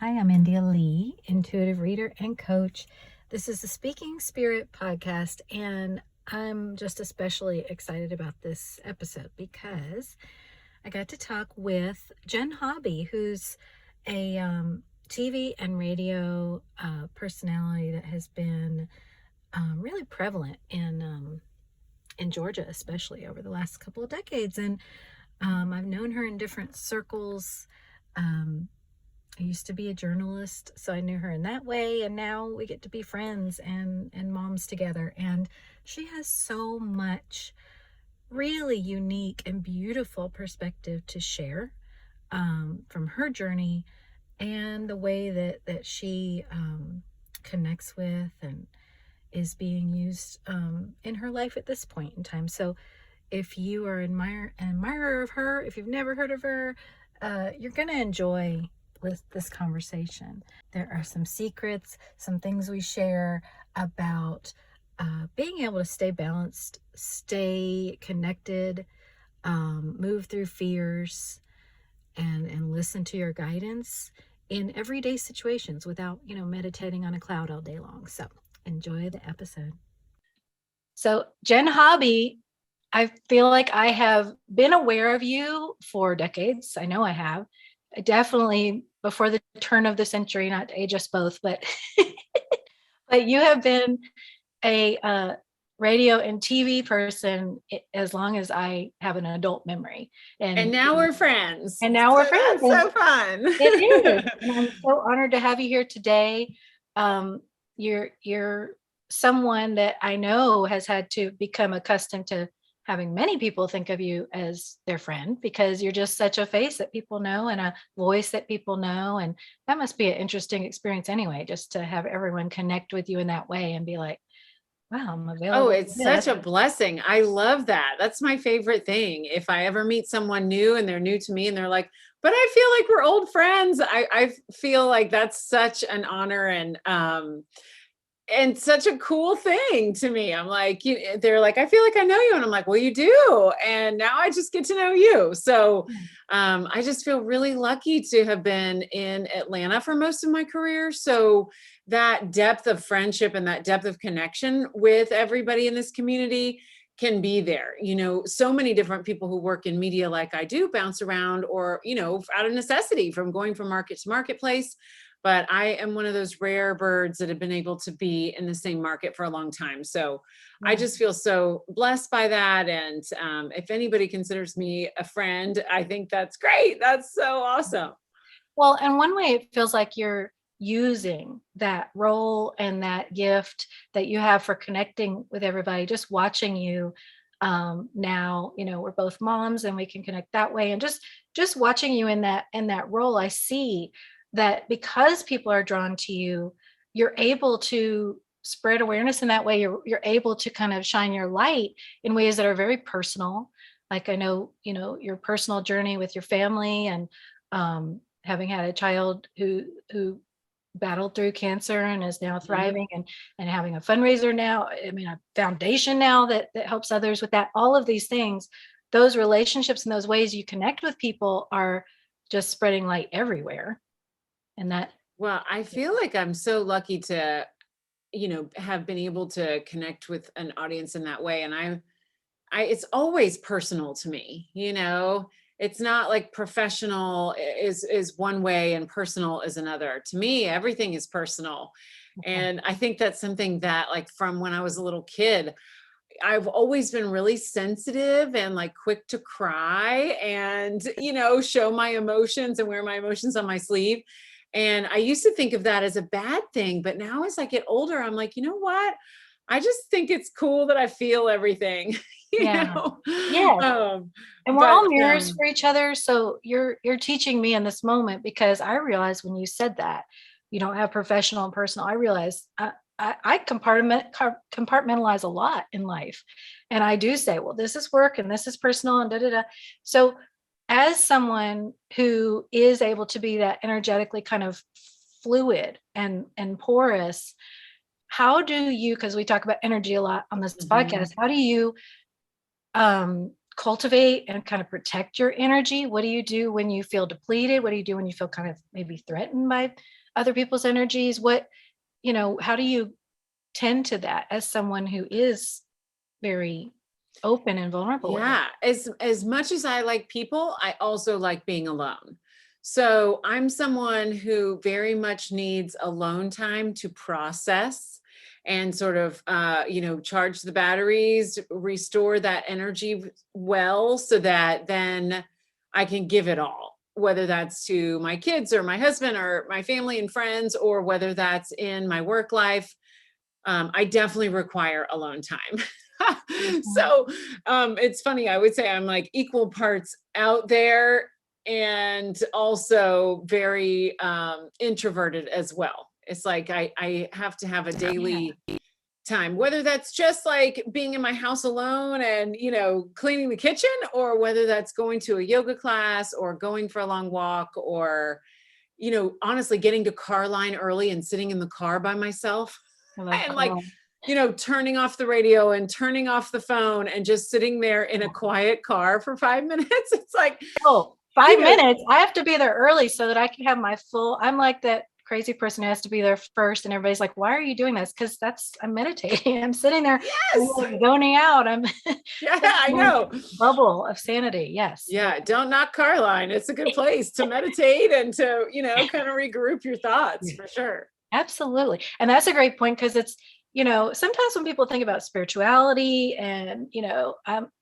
Hi, I'm India Lee, intuitive reader and coach. This is the Speaking Spirit podcast, and I'm just especially excited about this episode because I got to talk with Jenn, who's a TV and radio personality that has been really prevalent in Georgia, especially over the last couple of decades. And I've known her in different circles. I used to be a journalist, so I knew her in that way, and now we get to be friends and moms together. And she has so much really unique and beautiful perspective to share from her journey and the way that she connects with and is being used in her life at this point in time. So if you are an admirer of her, if you've never heard of her, you're going to enjoy with this conversation. There are some secrets, some things we share about being able to stay balanced, stay connected, move through fears, and listen to your guidance in everyday situations without, meditating on a cloud all day long. So enjoy the episode. So Jenn, I feel like I have been aware of you for decades. I know I have. Definitely before the turn of the century, not to age us both, but but you have been a radio and TV person as long as I have an adult memory. And now we're friends. And now we're friends. That's so fun. It is. And I'm so honored to have you here today. You're someone that I know has had to become accustomed to having many people think of you as their friend, because you're just such a face that people know and a voice that people know. And that must be an interesting experience anyway, just to have everyone connect with you in that way and be like, wow, I'm available. Oh, it's such a blessing. I love that. That's my favorite thing. If I ever meet someone new and they're new to me and they're like, but I feel like we're old friends. I feel like that's such an honor and such a cool thing to me. I'm like, they're like, I feel like I know you. And I'm like, well, you do. And now I just get to know you. So I just feel really lucky to have been in Atlanta for most of my career. So that depth of friendship and that depth of connection with everybody in this community can be there. So many different people who work in media like I do bounce around or, out of necessity from going from market to marketplace. But I am one of those rare birds that have been able to be in the same market for a long time. So I just feel so blessed by that. And if anybody considers me a friend, I think that's great. That's so awesome. Well, and one way it feels like you're using that role and that gift that you have for connecting with everybody, just watching you now, we're both moms and we can connect that way. And just watching you in that role, I see that because people are drawn to you, you're able to spread awareness in that way. You're able to kind of shine your light in ways that are very personal. Like I know, your personal journey with your family and having had a child who battled through cancer and is now thriving, and having a fundraiser now, a foundation now that helps others with that. All of these things, those relationships and those ways you connect with people are just spreading light everywhere. And that, well, I feel like I'm so lucky to, have been able to connect with an audience in that way. And it's always personal to me, it's not like professional is one way and personal is another. To me, everything is personal. Okay. And I think that's something that, like, from when I was a little kid, I've always been really sensitive and like quick to cry and, show my emotions and wear my emotions on my sleeve. And I used to think of that as a bad thing. But now as I get older, I'm like, you know what? I just think it's cool that I feel everything. Yeah. And we're all mirrors for each other. So you're teaching me in this moment, because I realized when you said that you don't have professional and personal, I realized I compartmentalize a lot in life. And I do say, well, this is work and this is personal and da, da, da. So as someone who is able to be that energetically kind of fluid and porous, how do you, because we talk about energy a lot on this podcast, how do you cultivate and kind of protect your energy? What do you do when you feel depleted? What do you do when you feel kind of maybe threatened by other people's energies? How do you tend to that as someone who is very open and vulnerable with it? Yeah, as much as I like people, I also like being alone. So I'm someone who very much needs alone time to process and sort of charge the batteries, restore that energy well, so that then I can give it all, whether that's to my kids or my husband or my family and friends, or whether that's in my work life. I definitely require alone time. Mhm. So it's funny. I would say I'm like equal parts out there and also very introverted as well. It's like I have to have a Yeah. daily time, whether that's just like being in my house alone and, cleaning the kitchen, or whether that's going to a yoga class or going for a long walk, or, honestly getting to Carline early and sitting in the car by myself I love and like, Carl. turning off the radio and turning off the phone and just sitting there in a quiet car for 5 minutes. It's like, Oh, you five know, minutes. I have to be there early so that I can have my full. I'm like that crazy person who has to be there first, and everybody's like, "Why are you doing this?" Because I'm meditating. I'm sitting there, I'm yes. like zoning out. I'm Yeah, it's I my know. bubble of sanity. Yes. Yeah, don't knock Carline. It's a good place to meditate and to, kind of regroup your thoughts Yeah. for sure. Absolutely. And that's a great point because sometimes when people think about spirituality and,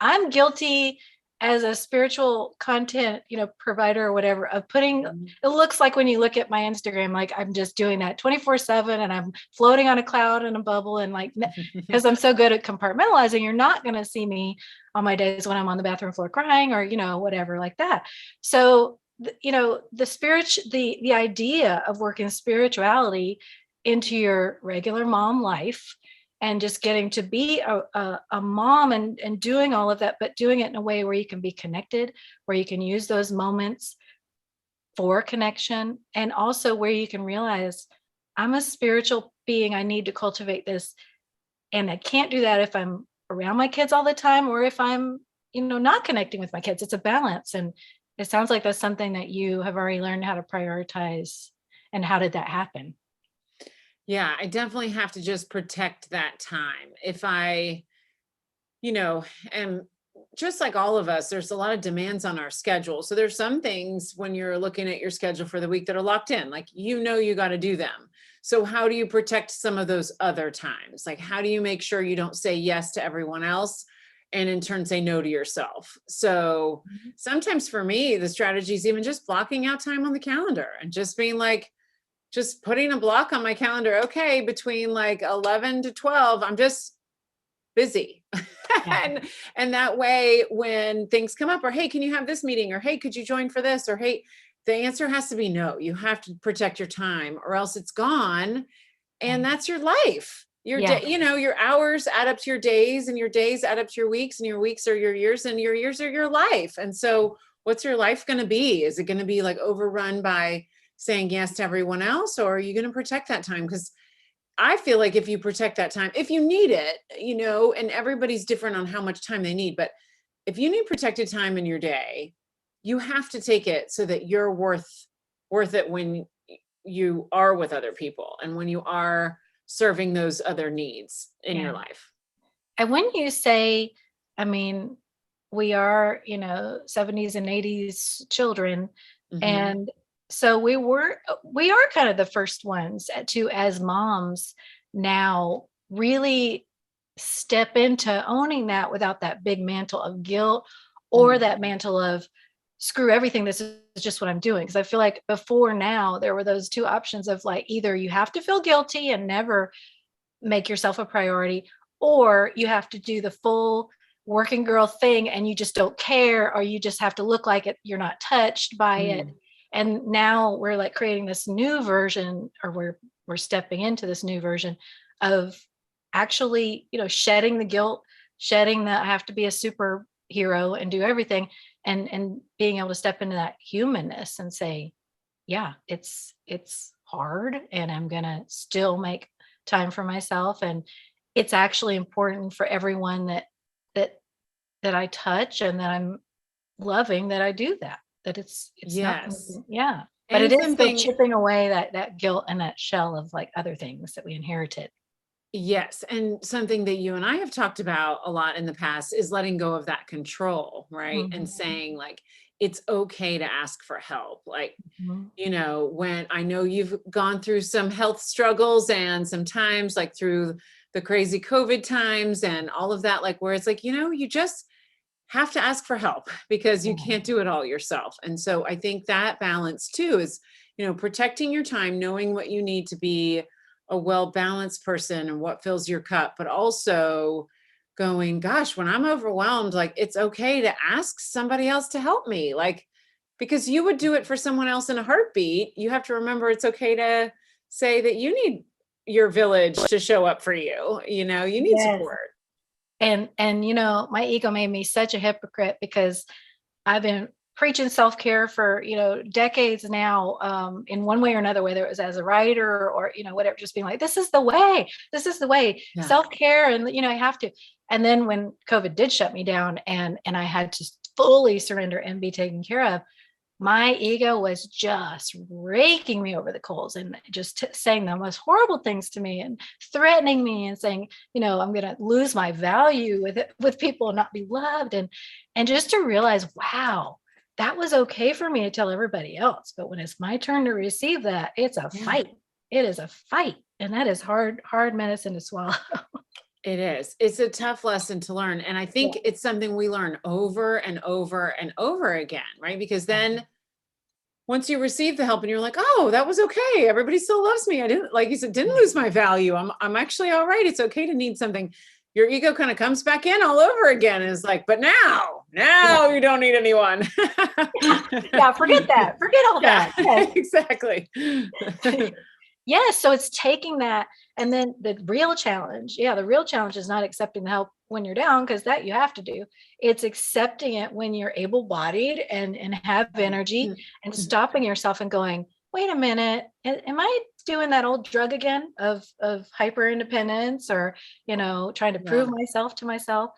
I'm guilty as a spiritual content, provider or whatever of putting, Mhm. it looks like when you look at my Instagram, like I'm just doing that 24/7 and I'm floating on a cloud in a bubble and like, because I'm so good at compartmentalizing, you're not going to see me on my days when I'm on the bathroom floor crying or, whatever like that. So the idea of working spirituality into your regular mom life and just getting to be a mom and doing all of that, but doing it in a way where you can be connected, where you can use those moments for connection, and also where you can realize I'm a spiritual being. I need to cultivate this. And I can't do that if I'm around my kids all the time or if I'm, not connecting with my kids. It's a balance. And it sounds like that's something that you have already learned how to prioritize. And how did that happen? Yeah, I definitely have to just protect that time. If I, am just like all of us, there's a lot of demands on our schedule. So there's some things when you're looking at your schedule for the week that are locked in, like, you got to do them. So how do you protect some of those other times? Like, how do you make sure you don't say yes to everyone else and in turn say no to yourself? So Mhm. sometimes for me, the strategy is even just blocking out time on the calendar and just being like, just putting a block on my calendar. Okay, between like 11 to 12, I'm just busy. Yeah. and and that way when things come up, or hey, can you have this meeting, or hey, could you join for this, or hey, the answer has to be no. You have to protect your time or else it's gone. And Right. that's your life. Your Yeah. day, your hours add up to your days, and your days add up to your weeks, and your weeks are your years, and your years are your life. And so what's your life going to be? Is it going to be like overrun by saying yes to everyone else, or are you going to protect that time? Because I feel like if you protect that time, if you need it, and everybody's different on how much time they need, but if you need protected time in your day, you have to take it so that you're worth it when you are with other people and when you are serving those other needs in your Yeah. life. And when you say, I mean, we are, 70s and 80s children. Hmm. And so we are kind of the first ones to, as moms now, really step into owning that without that big mantle of guilt or that mantle of screw everything. This is just what I'm doing. Because I feel like before now, there were those two options of like either you have to feel guilty and never make yourself a priority, or you have to do the full working girl thing and you just don't care, or you just have to look like it, you're not touched by it. Mm. And now we're like creating this new version, or we're stepping into this new version of actually, shedding the guilt, shedding the I have to be a superhero and do everything, and being able to step into that humanness and say, yeah, it's hard and I'm gonna still make time for myself. And it's actually important for everyone that that I touch and that I'm loving, that I do that, it's not Yes. something, yeah. But it And is still something, chipping away that guilt and that shell of like other things that we inherited. yes. And something that you and I have talked about a lot in the past is letting go of that control, right? And Mhm, saying, like, it's okay to ask for help. Like, mhm. when I know you've gone through some health struggles and sometimes like through the crazy COVID times and all of that, like where it's like, you just have to ask for help because you Yeah. can't do it all yourself. And so I think that balance too is, protecting your time, knowing what you need to be a well balanced person and what fills your cup, but also going, gosh, when I'm overwhelmed, like it's okay to ask somebody else to help me. Like, because you would do it for someone else in a heartbeat. You have to remember it's okay to say that you need your village to show up for you. You need Yes. support. And my ego made me such a hypocrite because I've been preaching self-care for, decades now, in one way or another, whether it was as a writer or, whatever, just being like, this is the way, Yeah. self-care. And, I have to. And then when COVID did shut me down and I had to fully surrender and be taken care of, my ego was just raking me over the coals and just saying the most horrible things to me and threatening me and saying, I'm going to lose my value with people and not be loved. And just to realize, wow, that was okay for me to tell everybody else. But when it's my turn to receive that, it's a Yeah. fight. It is a fight. And that is hard medicine to swallow. It is. It's a tough lesson to learn. And I Yeah. think it's something we learn over and over and over again, right? Because then once you receive the help and you're like, oh, that was okay. Everybody still loves me. I didn't, like you said, didn't lose my value. I'm actually all right. It's okay to need something. Your ego kind of comes back in all over again and is like, but Yeah. now you don't need anyone. Yeah. Forget that. Forget all Yeah, that. Yes. exactly. Yes, so it's taking that, and then the real challenge is not accepting the help when you're down, because that you have to do. It's accepting it when you're able-bodied and have energy, and stopping yourself and going, "Wait a minute, am I doing that old drug again of hyper independence, or, trying to prove Yeah. myself to myself?"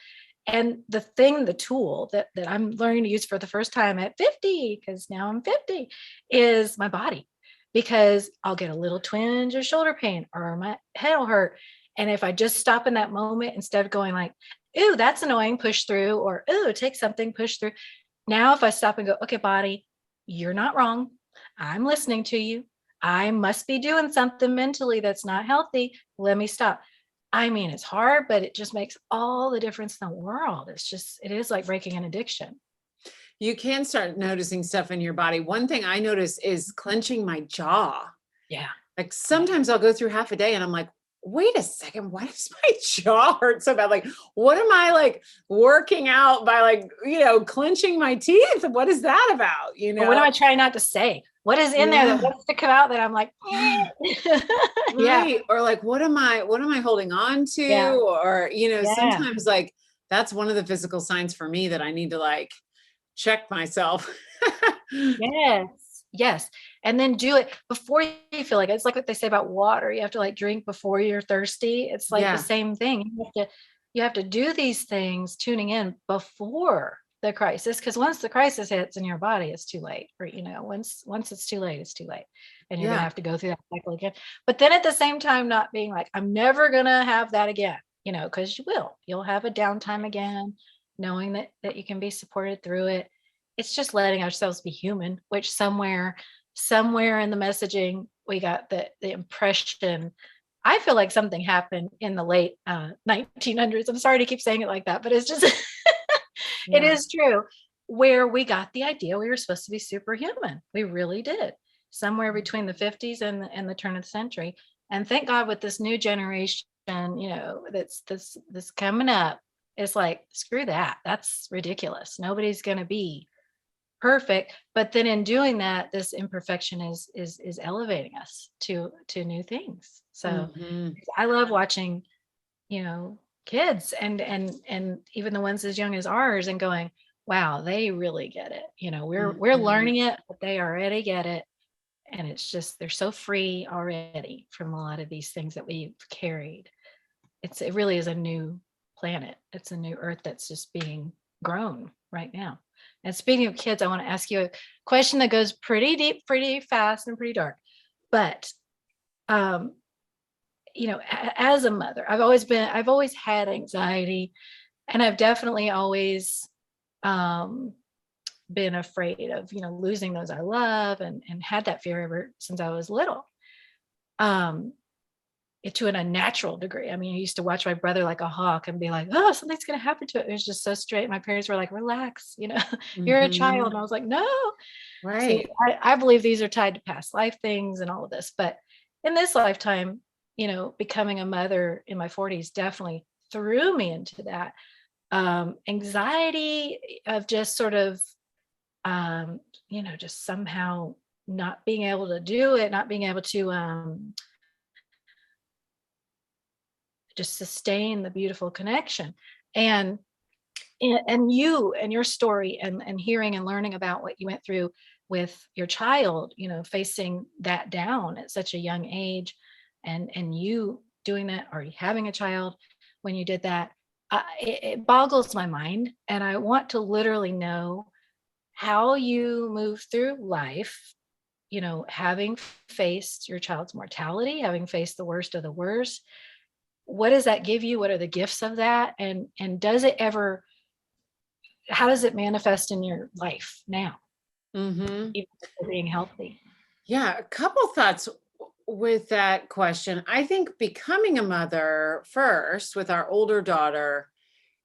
And the tool that I'm learning to use for the first time at 50, because now I'm 50, is my body, because I'll get a little twinge or shoulder pain or my head will hurt. And if I just stop in that moment instead of going like, ooh, that's annoying, push through, or ooh, take something, push through. Now, if I stop and go, okay, body, you're not wrong. I'm listening to you. I must be doing something mentally that's not healthy. Let me stop. I mean, it's hard, but it just makes all the difference in the world. It is like breaking an addiction. You can start noticing stuff in your body. One thing I notice is clenching my jaw. Yeah. Like Yeah. sometimes I'll go through half a day and I'm like, wait a second, why does my jaw hurt so bad? Like, what am I like working out by like, clenching my teeth? What is that about? Or what am I trying not to say? What is in there that Yeah. wants to come out that I'm like, eh. Yeah, Right. Or like, what am I holding on yeah, to? Or, yeah. sometimes like that's one of the physical signs for me that I need to like check myself. Yes, yes. And then do it before you feel like it. It's like what they say about water. You have to like drink before you're thirsty. It's like the Yeah. same thing. You have to do these things tuning in before the crisis, because once the crisis hits in your body, it's too late. Or once it's too late, it's too late. And you're gonna Yeah. have to go through that cycle again. But then at the same time, not being like, I'm never gonna have that again, because you will. You'll have a downtime again, knowing that you can be supported through it. It's just letting ourselves be human, which somewhere in the messaging we got the impression. I feel like something happened in the late 1900s. I'm sorry to keep saying it like that, but it's just it Yeah. is true, where we got the idea we were supposed to be superhuman. We really did, somewhere between the 50s and the turn of the century. And thank God, with this new generation, that's this coming up, it's like, screw that. That's ridiculous. Nobody's going to be perfect. But then in doing that, this imperfection is elevating us to new things. So Hmm. I love watching, kids and even the ones as young as ours, and going, wow, they really get it. We're Hmm. learning it, but they already get it. And it's just, they're so free already from a lot of these things that we've carried. It really is a new planet. It's a new earth that's just being grown right now. And speaking of kids, I want to ask you a question that goes pretty deep, pretty fast, and pretty dark. But um, as a mother, I've always had anxiety, and I've definitely always um, been afraid of, losing those I love, and had that fear ever since I was little. Um, to an unnatural degree. I mean, I used to watch my brother like a hawk and be like, oh, something's going to happen to it. It was just so straight. My parents were like, relax, you're a child. And I Mhm. was like, no. So Right. I believe these are tied to past life things and all of this. But in this lifetime, becoming a mother in my 40s definitely threw me into that anxiety of just sort of, just somehow not being able to do it, not being able to just sustain the beautiful connection. And and you and your story, and hearing and learning about what you went through with your child, facing that down at such a young age, and you doing that, already having a child when you did that, it boggles my mind, and I want to literally know how you move through life, having faced your child's mortality, having faced the worst of the worst. What does that give you? What are the gifts of that? And does it ever, how does it manifest in your life now, Mhm. even for being healthy? Yeah, a couple thoughts with that question. I think becoming a mother first with our older daughter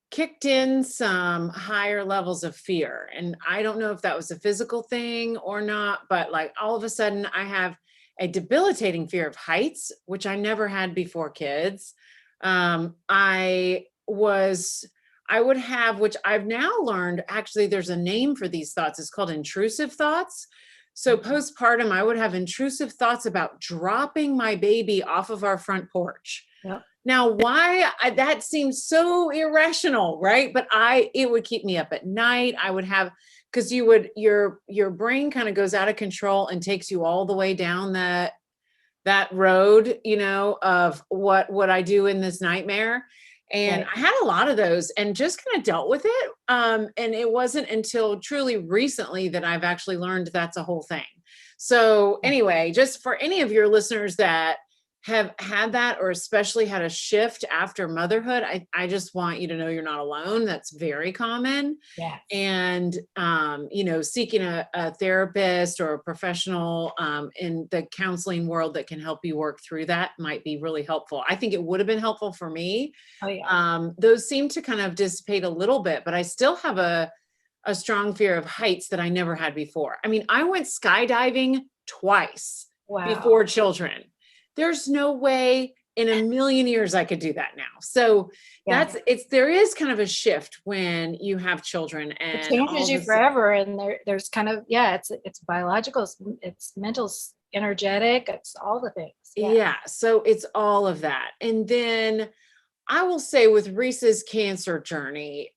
kicked in some higher levels of fear. And I don't know if that was a physical thing or not, but like all of a sudden I have a debilitating fear of heights, which I never had before kids. I was, I would have, which I've now learned, actually, there's a name for these thoughts. It's called intrusive thoughts. So Mhm. postpartum, I would have intrusive thoughts about dropping my baby off of our front porch. Yep. Now, that seems so irrational, right? But it would keep me up at night. I would have, because your brain kind of goes out of control and takes you all the way down that road, of what would I do in this nightmare. And Right. I had a lot of those and just kind of dealt with it. And it wasn't until truly recently that I've actually learned that's a whole thing. So Yeah. anyway, just for any of your listeners that have had that, or especially had a shift after motherhood, I just want you to know you're not alone. That's very common. Yes. And seeking a therapist or a professional in the counseling world that can help you work through that might be really helpful. I think it would have been helpful for me. Oh yeah. Those seem to kind of dissipate a little bit, but I still have a strong fear of heights that I never had before. I mean, I went skydiving twice before Wow. children. There's no way in a million years I could do that now. So Yeah. there is kind of a shift when you have children, It and all changes of you us. forever. And there's kind of, yeah, it's biological, it's mental, energetic, it's all the things. Yeah. Yeah, so it's all of that. And then I will say with Reese's cancer journey,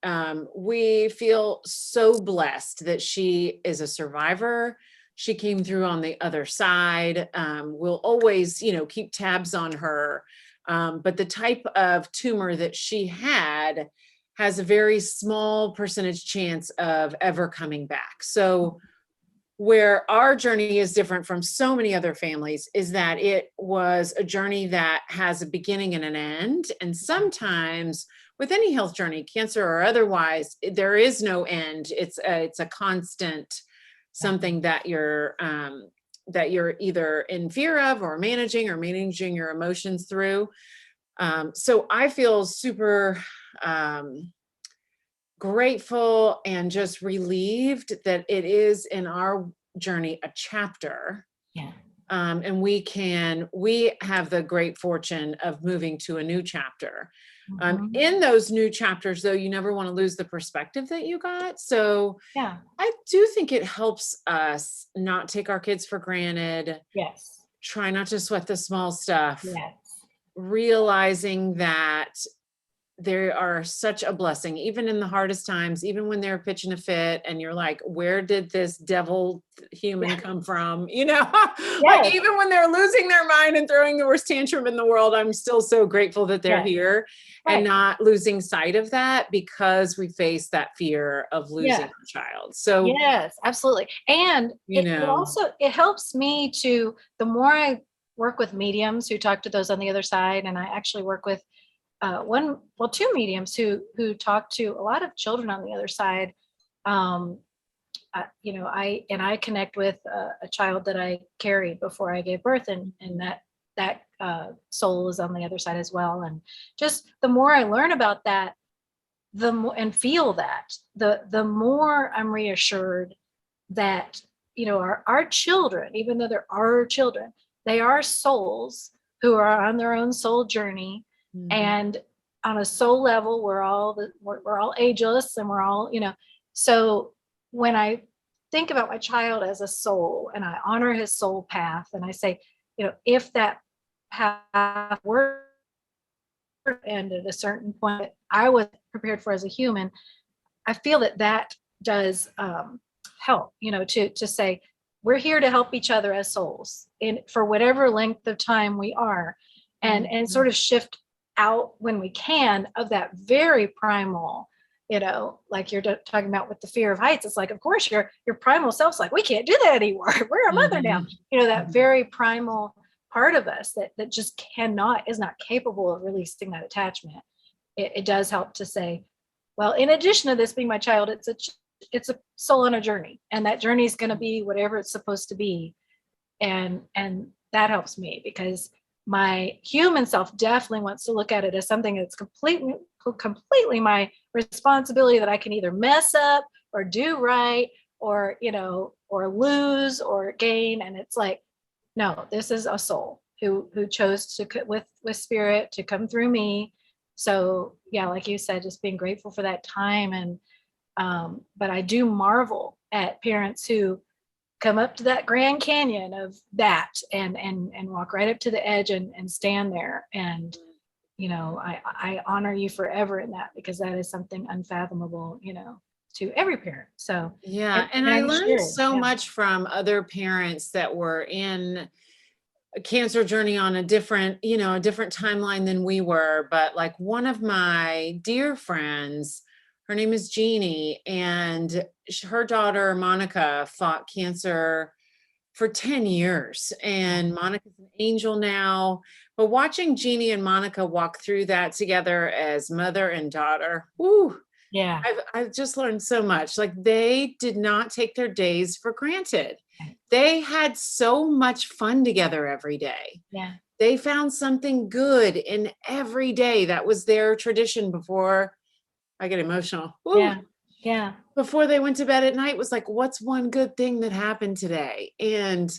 we feel so blessed that she is a survivor. She came through on the other side. We'll always, keep tabs on her. But the type of tumor that she had has a very small percentage chance of ever coming back. So where our journey is different from so many other families is that it was a journey that has a beginning and an end. And sometimes with any health journey, cancer or otherwise, there is no end. It's a constant Yeah. something that you're either in fear of or managing your emotions through. So I feel super um, grateful and just relieved that it is in our journey a chapter. Yeah. And we have the great fortune of moving to a new chapter. Mhm. In those new chapters, though, you never want to lose the perspective that you got. So Yeah. I do think it helps us not take our kids for granted, Yes. try not to sweat the small stuff, Yes. realizing that they are such a blessing, even in the hardest times, even when they're pitching a fit and you're like, where did this devil human Yeah. come from? You know, like Yes. even when they're losing their mind and throwing the worst tantrum in the world, I'm still so grateful that they're Yes. here and Right. not losing sight of that because we face that fear of losing Yeah. our child. So, Yes, absolutely. And you it know, also, it helps me to, the more I work with mediums who talk to those on the other side, and I actually work with two mediums who talk to a lot of children on the other side. Um, I connect with a child that I carried before I gave birth, and that soul is on the other side as well. And just the more I learn about that, the more and feel that, the more I'm reassured that our children, even though they're our children, they are souls who are on their own soul journey. mhm. And on a soul level, we're all ageless, and we're all, so when I think about my child as a soul and I honor his soul path, and I say, if that path were to end at a certain point that I was prepared for as a human, I feel that does help, to say we're here to help each other as souls, in for whatever length of time we are, and Mhm. sort of shift out when we can of that very primal, like you're talking about with the fear of heights. It's like, of course, your primal self's like, we can't do that anymore. We're a mother now. Mhm. That Mhm. very primal part of us that just is not capable of releasing that attachment. It does help to say, well, in addition to this being my child, it's a soul on a journey, and that journey is going to be whatever it's supposed to be. And that helps me, because my human self definitely wants to look at it as something that's completely my responsibility, that I can either mess up or do right, or or lose or gain. And it's like, no, this is a soul who chose to with spirit to come through me. So yeah, like you said, just being grateful for that time. And but I do marvel at parents who come up to that Grand Canyon of that, and walk right up to the edge, and stand there. And I honor you forever in that, because that is something unfathomable, to every parent. So Yeah. And and I you learned should. so Yeah. much from other parents that were in a cancer journey on a different, a different timeline than we were. But like one of my dear friends, her name is Jeannie, and her daughter, Monica, fought cancer for 10 years. And Monica's an angel now. But watching Jeannie and Monica walk through that together as mother and daughter, whoo, Yeah. I've just learned so much. Like they did not take their days for granted. They had so much fun together every day. Yeah. They found something good in every day. That was their tradition before I get emotional. Woo. Yeah. Yeah. Before they went to bed at night was like, what's one good thing that happened today? And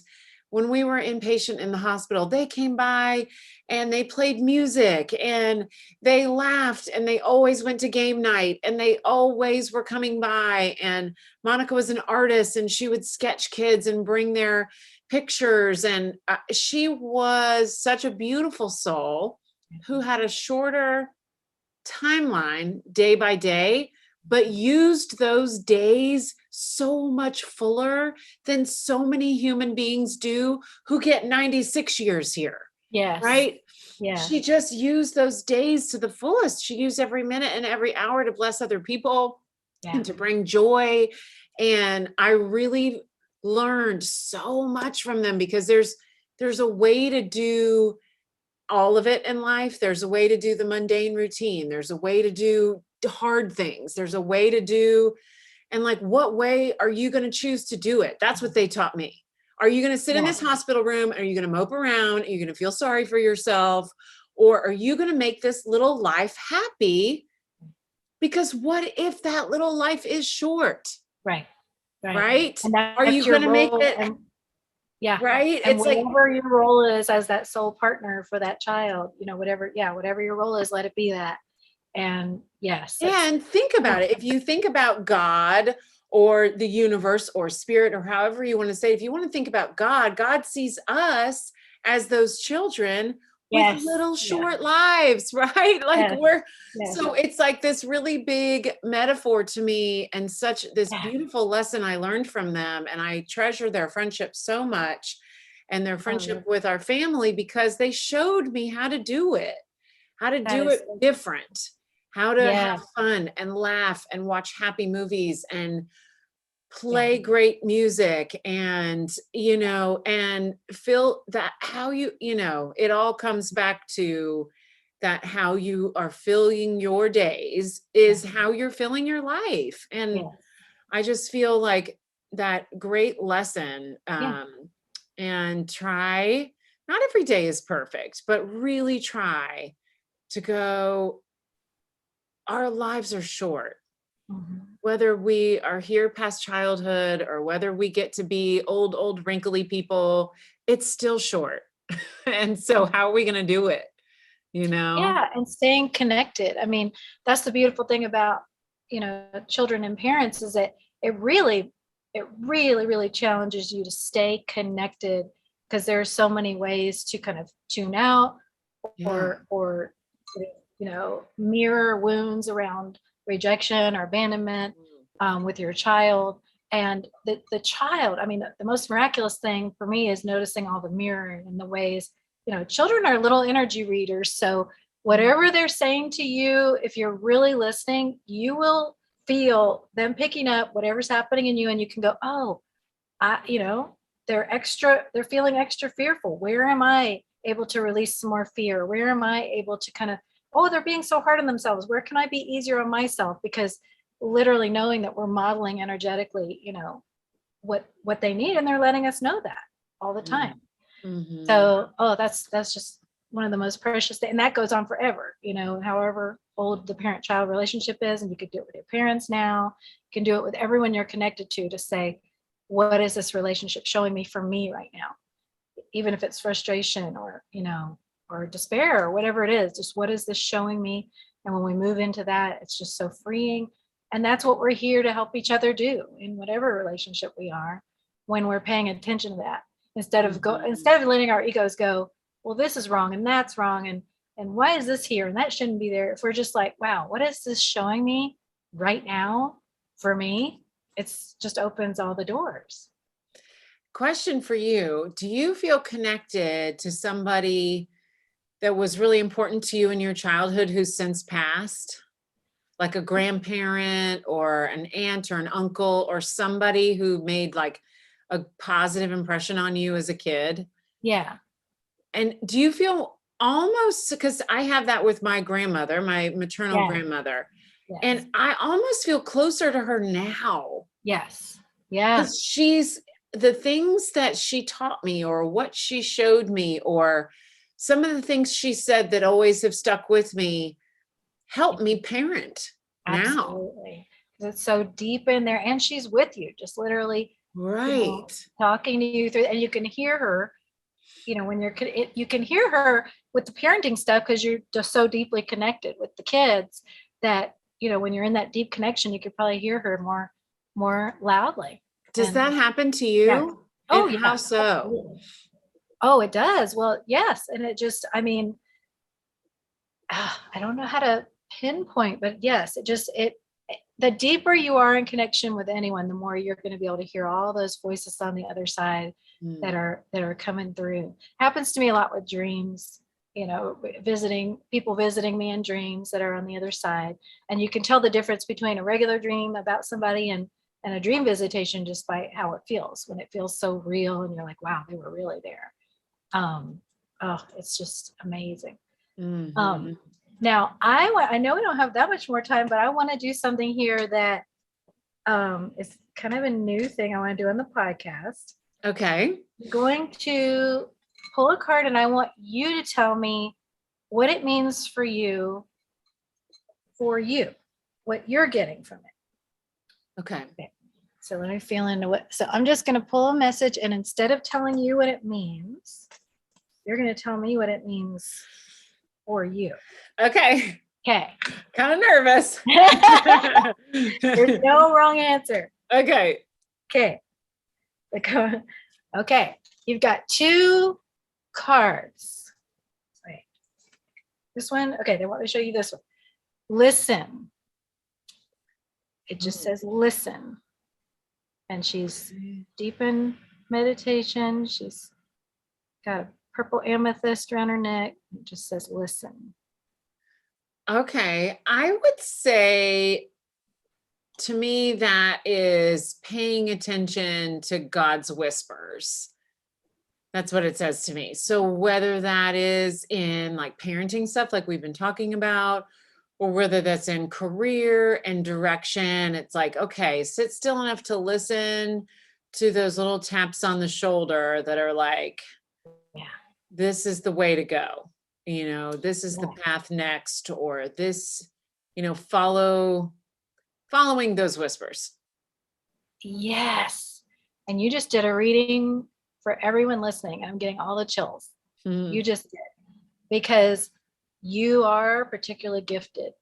when we were inpatient in the hospital, they came by and they played music and they laughed, and they always went to game night, and they always were coming by. And Monica was an artist, and she would sketch kids and bring their pictures. And she was such a beautiful soul who had a shorter timeline day by day, but used those days so much fuller than so many human beings do who get 96 years here, Yes. right? Yeah. She just used those days to the fullest. She used every minute and every hour to bless other people Yeah. and to bring joy. And I really learned so much from them, because there's a way to do all of it in life. There's a way to do the mundane routine. There's a way to do hard things. There's a way to do, and like, what way are you going to choose to do it? That's what they taught me. Are you going to sit in Yeah. this hospital room? Are you going to mope around? Are you going to feel sorry for yourself? Or are you going to make this little life happy? Because what if that little life is short, Right. Right. right? And Are that's you your going to make role. it And yeah. right? And It's like, whatever your role is as that soul partner for that child, whatever your role is, let it be that. And yes, that's and think about it. If you think about God or the universe or spirit, or however you want to say it, if you want to think about God, God sees us as those children with Yes. little Yeah. short lives, right? Like Yes. Yes. so it's like this really big metaphor to me and such this Yeah. beautiful lesson I learned from them. And I treasure their friendship so much and their friendship Oh, with our family because they showed me how to that do is it so, different, how to yeah. have fun and laugh and watch happy movies and Yeah. play great music and and feel that how it all comes back to that how you are filling your days Yeah. is how you're filling your life. And Yeah. I just feel like that great lesson. Yeah. And try, not every day is perfect, but really try to go, our lives are short. Mhm. Whether we are here past childhood or whether we get to be old, wrinkly people, it's still short. And so how are we going to do it? You know? Yeah, and staying connected. I mean, that's the beautiful thing about, children and parents is that it really challenges you to stay connected because there are so many ways to kind of tune out Yeah. or mirror wounds around rejection or abandonment with your child. And the child, I mean, the most miraculous thing for me is noticing all the mirroring and the ways, children are little energy readers. So whatever they're saying to you, if you're really listening, you will feel them picking up whatever's happening in you, and you can go, oh, they're feeling extra fearful. Where am I able to release some more fear? Where am I able to kind of, oh, they're being so hard on themselves. Where can I be easier on myself? Because literally knowing that we're modeling energetically, what they need, and they're letting us know that all the time. Mm-hmm. So, oh, that's just one of the most precious things, and that goes on forever. However old the parent-child relationship is, and you could do it with your parents now. You can do it with everyone you're connected to say, what is this relationship showing me for me right now? Even if it's frustration or despair or whatever it is, just what is this showing me? And when we move into that, it's just so freeing. And that's what we're here to help each other do in whatever relationship we are, when we're paying attention to that Mm-hmm. instead of letting our egos go, well, this is wrong and that's wrong, and why is this here and that shouldn't be there. If we're just like, wow, what is this showing me right now for me? It's just opens all the doors. Question for you. Do you feel connected to somebody that was really important to you in your childhood who's since passed? Like a grandparent or an aunt or an uncle or somebody who made like a positive impression on you as a kid? Yeah. And do you feel almost, because I have that with my grandmother, my maternal Yeah. grandmother, Yes. and I almost feel closer to her now Yes. Yeah. because she's the things that she taught me or what she showed me or some of the things she said that always have stuck with me help me parent now. Absolutely. 'Cause it's so deep in there, and she's with you, just literally, Right. talking to you through, and you can hear her, when you can hear her with the parenting stuff because you're just so deeply connected with the kids that, when you're in that deep connection, you could probably hear her more loudly. Does And that happen to yeah. you? Oh, And how yeah. so? Absolutely. Oh, it does. Well, yes. And it just, I mean, I don't know how to pinpoint, but yes, the deeper you are in connection with anyone, the more you're going to be able to hear all those voices on the other side that Mm. are coming through. Happens to me a lot with dreams, visiting me in dreams that are on the other side. And you can tell the difference between a regular dream about somebody and a dream visitation just by how it feels. When it feels so real and you're like, wow, they were really there. Um, oh, it's just amazing. Um, Mhm. Now, I know we don't have that much more time, but I want to do something here that is kind of a new thing I want to do on the podcast. Okay. I'm going to pull a card, and I want you to tell me what it means for you, what you're getting from it. Okay. Okay. So let me feel into what. So I'm just going to pull a message, and instead of telling you what it means, you're going to tell me what it means for you. Okay. Okay. Kind of nervous. There's no wrong answer. Okay. Okay. Okay. You've got two cards. Wait. This one? Okay, they want me to show you this one. Listen. It just says listen. And she's deep in meditation. She's got a purple amethyst around her neck. It just says listen. Okay. I would say to me that is paying attention to God's whispers. That's what it says to me. So whether that is in like parenting stuff like we've been talking about, or whether that's in career and direction, it's like, okay, sit still enough to listen to those little taps on the shoulder that are like, Yeah. this is the way to go. This is the Yeah. path next, or this, following those whispers. Yes. And you just did a reading for everyone listening. I'm getting all the chills. You just did. Because you are particularly gifted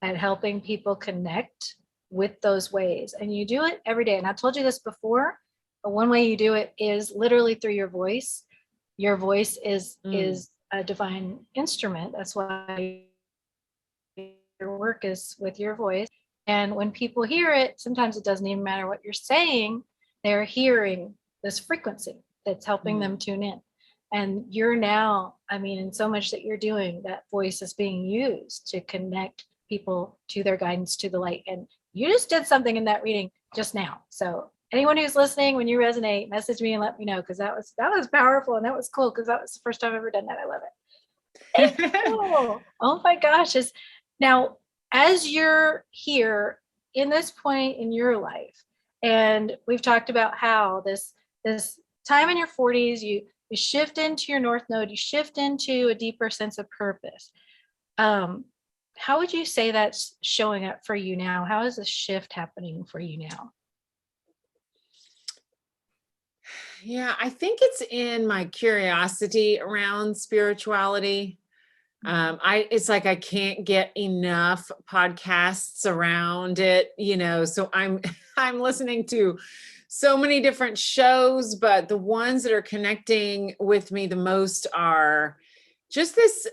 at helping people connect with those ways. And you do it every day. And I told you this before, but one way you do it is literally through your voice. Your voice is a divine instrument. That's why your work is with your voice. And when people hear it, sometimes it doesn't even matter what you're saying. They're hearing this frequency that's helping them tune in. And you're now, in so much that you're doing, that voice is being used to connect people to their guidance, to the light. And you just did something in that reading just now. So anyone who's listening, when you resonate, message me and let me know, because that was powerful and that was cool, because that was the first time I've ever done that. I love it. Cool. Oh my gosh. Now, as you're here in this point in your life, and we've talked about how this time in your 40s, you shift into your North Node, you shift into a deeper sense of purpose. How would you say that's showing up for you now? How is this shift happening for you now? Yeah, I think it's in my curiosity around spirituality. It's like I can't get enough podcasts around it, so I'm listening to so many different shows, but the ones that are connecting with me the most are just this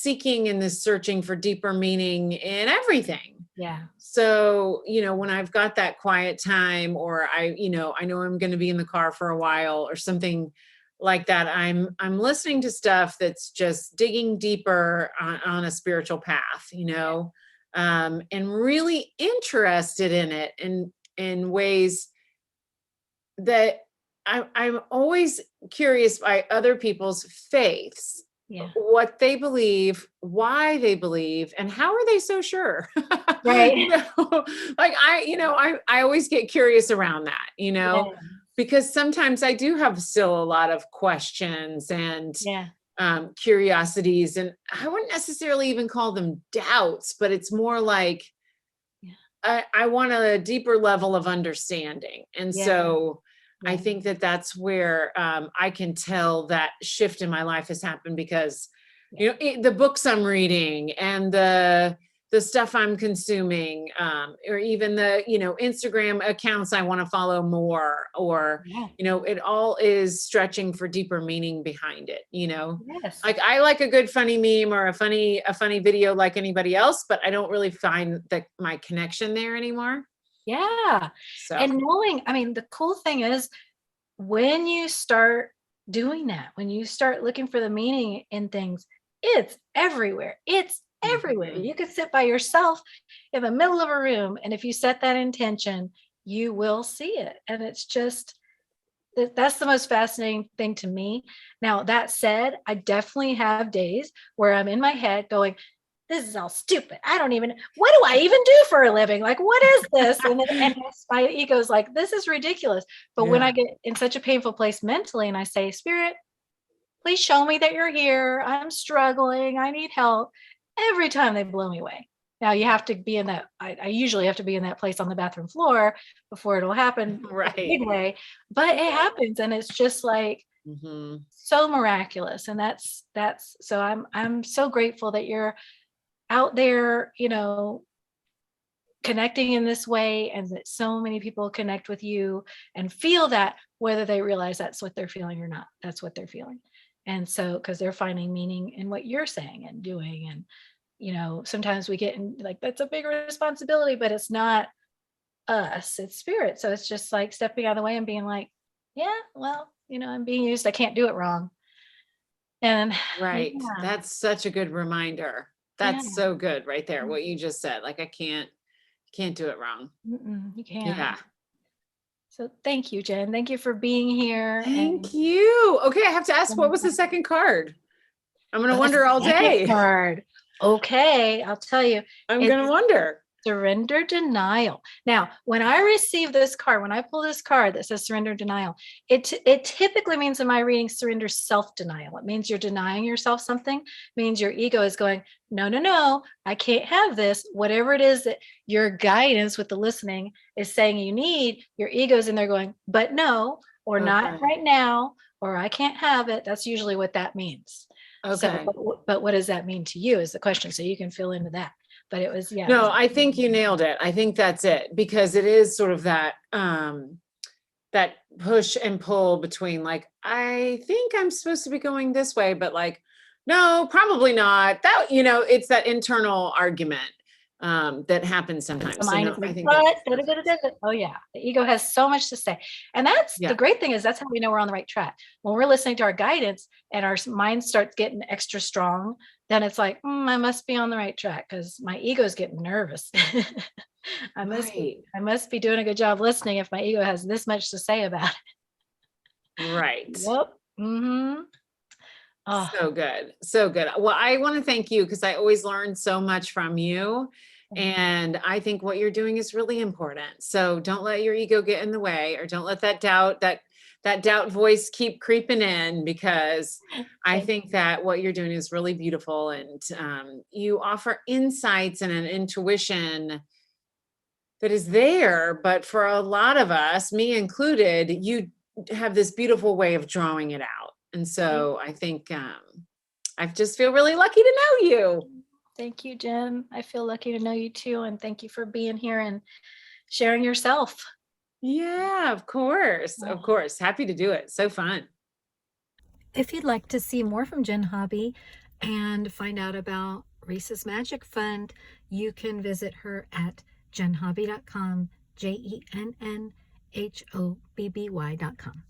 seeking and this searching for deeper meaning in everything. Yeah. So, when I've got that quiet time, or I know I'm going to be in the car for a while or something like that, I'm listening to stuff that's just digging deeper on a spiritual path, and really interested in it in ways that I'm always curious by other people's faiths, what they believe, why they believe, and how are they so sure? Right. Like I always get curious around that, because sometimes I do have still a lot of questions and curiosities, and I wouldn't necessarily even call them doubts, but it's more like I want a deeper level of understanding. And so I think that that's where I can tell that shift in my life has happened, because the books I'm reading and the stuff I'm consuming, or even the Instagram accounts I want to follow more, or it all is stretching for deeper meaning behind it. Like I like a good funny meme or a funny video like anybody else, but I don't really find my connection there anymore. Yeah. So. And knowing, the cool thing is when you start doing that, when you start looking for the meaning in things, it's everywhere. It's everywhere. You could sit by yourself in the middle of a room, and if you set that intention, you will see it. And it's just, that's the most fascinating thing to me. Now, that said, I definitely have days where I'm in my head going, this is all stupid. What do I even do for a living? Like, what is this? And my ego's like, this is ridiculous. But when I get in such a painful place mentally and I say, Spirit, please show me that you're here. I'm struggling. I need help. Every time they blow me away. Now you have to be in that. I usually have to be in that place on the bathroom floor before it'll happen right. In a big way. But it happens, and it's just like so miraculous. And that's so I'm so grateful that you're out there, connecting in this way, and that so many people connect with you and feel that, whether they realize that's what they're feeling or not, that's what they're feeling. And so, because they're finding meaning in what you're saying and doing. And, sometimes we get in like, that's a big responsibility, but it's not us, it's spirit. So it's just like stepping out of the way and being like, yeah, well, I'm being used. I can't do it wrong. And Right. yeah, That's such a good reminder. yeah, That's so good right there. What you just said. Like, I can't do it wrong. you can't. Yeah. So thank you, Jen. Thank you for being here. And Thank you. Okay, I have to ask, what was the second card? I'm going to oh, that's wonder all the second day. card. Okay, I'll tell you. I'm It's going to wonder. surrender denial. Now, when I receive this card, when I pull this card that says surrender denial, it typically means in my reading surrender self-denial. It means you're denying yourself something. It means your ego is going, no, no, no, I can't have this. Whatever it is that your guidance with the listening is saying you need, your ego's in there going, but no, or not Okay. right now, or I can't have it. That's usually what that means. So, Okay. but what does that mean to you is the question. So you can fill into that. But it was, yeah. No, I think you nailed it. I think that's it, because it is sort of that push and pull between, like, I think I'm supposed to be going this way, but like, no, probably not. That, it's that internal argument that happens The sometimes. So mind no, is I like, think that but makes da, da, da, perfect. da, da. Oh yeah, the ego has so much to say, and that's the Yeah. great thing is that's how we know we're on the right track. When we're listening to our guidance and our mind starts getting extra strong, then it's like, I must be on the right track because my ego's getting nervous. I must be, Right. I must be doing a good job listening if my ego has this much to say about it. Right. Yep. Mm-hmm. Oh, So good. So good. Well, I want to thank you, because I always learn so much from you. And I think what you're doing is really important. So don't let your ego get in the way, or don't let that doubt voice keep creeping in, because I thank think that what you're doing is really beautiful. And you offer insights and an intuition that is there. But for a lot of us, me included, you have this beautiful way of drawing it out. And you. so I think I just feel really lucky to know you. Thank you, Jen. I feel lucky to know you too, and thank you for being here and sharing yourself. Yeah, of course. Of Oh. course. Happy to do it. So fun. If you'd like to see more from Jenn Hobby and find out about Reese's Magic Fund, you can visit her at jennhobby.com, JENNHOBBY.com.